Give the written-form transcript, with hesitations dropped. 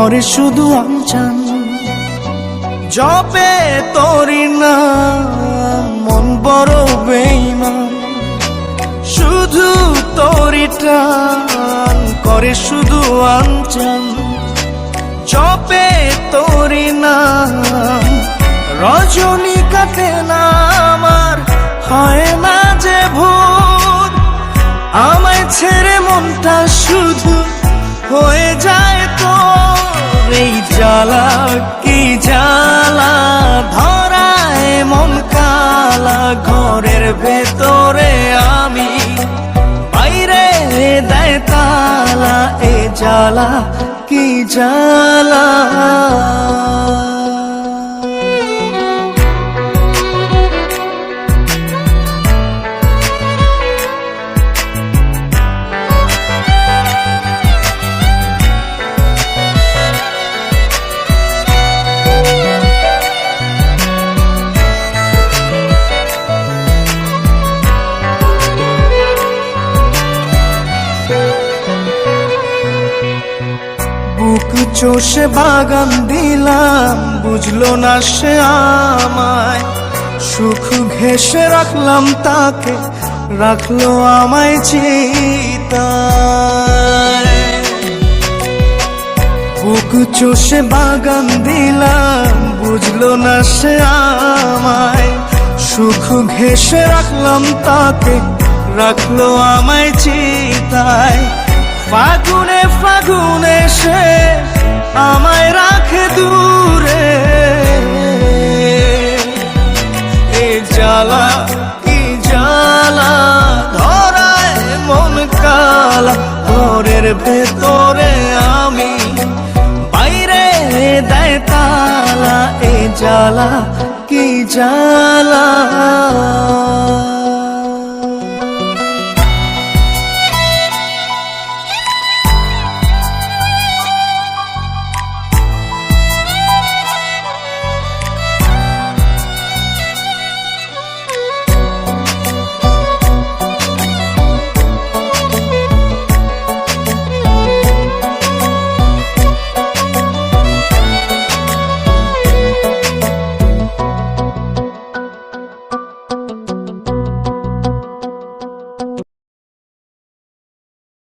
করে শুধু আনচান। জপে তোরি নাম মন বড় বেঈমান, শুধু তোরি টান করে শুধু আনচান। জপে তোরি নাম রজনী কাটে না আমার, হয় না যে ভোর। আমায় ছেড়ে মনটা শুধু হয়ে যায় তোর। এই জ্বালা কি জ্বালা, ধরায় মন কালা। ঘরের ভেতরে আমি, বাইরে দেয় তালা। এ জ্বালা কি জ্বালা। বুক চষে বাগান দিলাম, বুঝলো না সে আমায়। সুখ ঘেঁষে রাখলাম তাকে, রাখলো আমায় চিতায়। বুক চষে বাগান দিলাম, বুঝলো না সে আমায়। সুখ ঘেঁষে রাখলাম তাকে, রাখলো আমায় চিতায়। ফাগুনে ফাগুনে সে আমায় রাখে দূরে। এ জ্বালা কি জ্বালা, ধরায় মন কালা। ঘরের ভেতরে আমি, বাইরে দেয় তালা। এ জ্বালা কি জ্বালা।